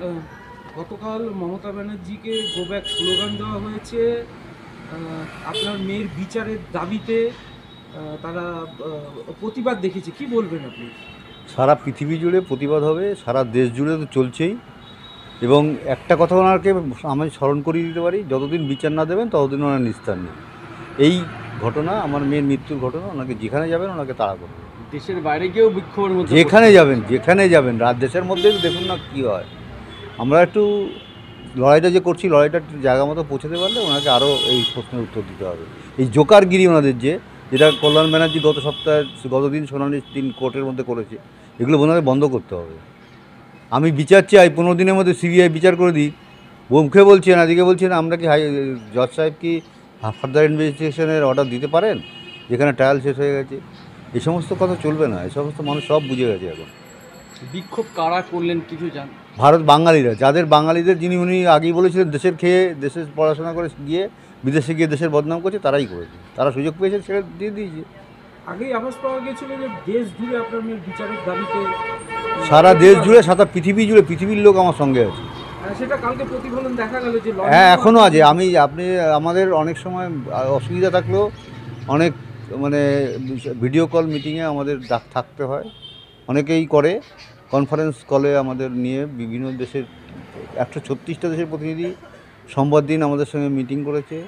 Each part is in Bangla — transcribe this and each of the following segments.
আহ, গতকাল মমতা ব্যানার্জিকে গো ব্যাক স্লোগান দেওয়া হয়েছে আপনার মেয়ের বিচারের দাবিতে। তারা প্রতিবাদ দেখেছে, কি বলবেন আপনি? সারা পৃথিবী জুড়ে প্রতিবাদ হবে, সারা দেশ জুড়ে তো চলছেই। এবং একটা কথা ওনাকে আমি স্মরণ করিয়ে দিতে পারি, যতদিন বিচার না দেবেন ততদিন ওনার নিস্তার নেই। এই ঘটনা, আমার মেয়ের মৃত্যুর ঘটনা, ওনাকে যেখানে যাবেন ওনাকে তাড়া করবে। দেশের বাইরে গিয়েও বিক্ষোভের মধ্যে যেখানে যাবেন দেশের মধ্যে দেখুন না কী হয়। আমরা একটু লড়াইটা যে করছি, লড়াইটা একটু জায়গা মতো পৌঁছাতে পারলে ওনাকে আরও এই প্রশ্নের উত্তর দিতে হবে। এই জোকারগিরি ওনাদের যেটা কল্যাণ ব্যানার্জি গত দিন শুনানির দিন কোর্টের মধ্যে করেছে, এগুলো ওনাকে বন্ধ করতে হবে। আমি বিচার চাই, 15 দিনের মধ্যে সিবিআই বিচার করে দিই। মুখে বলছেন, আজকে বলছেন আমরা কি জজ সাহেব কি ফার্দার ইনভেস্টিগেশনের অর্ডার দিতে পারেন, যেখানে ট্রায়াল শেষ হয়ে গেছে। এই সমস্ত কথা চলবে না, এই সমস্ত মানুষ সব বুঝে গেছে এখন। বিক্ষোভ কারা করলেন কিছু জান? বাঙালিরা, বাঙালিদের যিনি উনি আগেই বলেছিলেন দেশের খেয়ে দেশের পড়াশোনা করে গিয়ে বিদেশে গিয়ে দেশের বদনাম করছে, তারাই করেছে। তারা সুযোগ পেয়েছে, ছেড়ে দিয়ে দিয়েছে। আগেই আভাস পাওয়া গেছিল যে দেশ জুড়ে আপনার মেয়ের বিচারের দাবিতে সারা দেশ জুড়ে, সারা পৃথিবী জুড়ে, পৃথিবীর লোক আমার সঙ্গে আছে। সেটা কালকে প্রতিফলন দেখা গেল যে হ্যাঁ, এখনও আছে। আপনি আমাদের অনেক সময় অসুবিধা থাকলেও অনেক মানে ভিডিও কল মিটিংয়ে আমাদের থাকতে হয়। অনেকেই করে কনফারেন্স কলে আমাদের নিয়ে বিভিন্ন দেশের 136টা দেশের প্রতিনিধি সোমবার দিন আমাদের সঙ্গে মিটিং করেছে,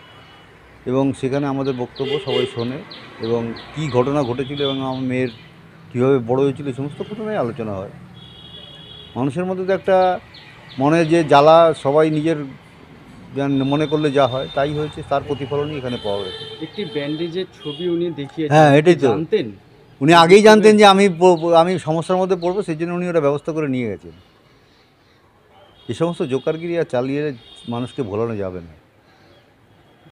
এবং সেখানে আমাদের বক্তব্য সবাই শোনে, এবং কী ঘটনা ঘটেছিল এবং আমার মেয়ের কীভাবে বড় হয়েছিল এই সমস্ত ঘটনায় আলোচনা হয়। মানুষের মধ্যে তো একটা মনে যে জ্বালা, সবাই নিজের মনে করলে যা হয় তাই হয়েছে, তার প্রতিফলনই এখানে পাওয়া গেছে। একটি ব্যান্ডেজের ছবি উনি দেখিয়েছেন। হ্যাঁ, এটাই তো। জানতেন? উনি আগেই জানতেন যে আমি সমস্যার মধ্যে পড়বো, সেই জন্য উনি ওটা ব্যবস্থা করে নিয়ে গেছেন। এই সমস্ত জোকারগিরি আর চালিয়ে মানুষকে ভোলানো যাবে না।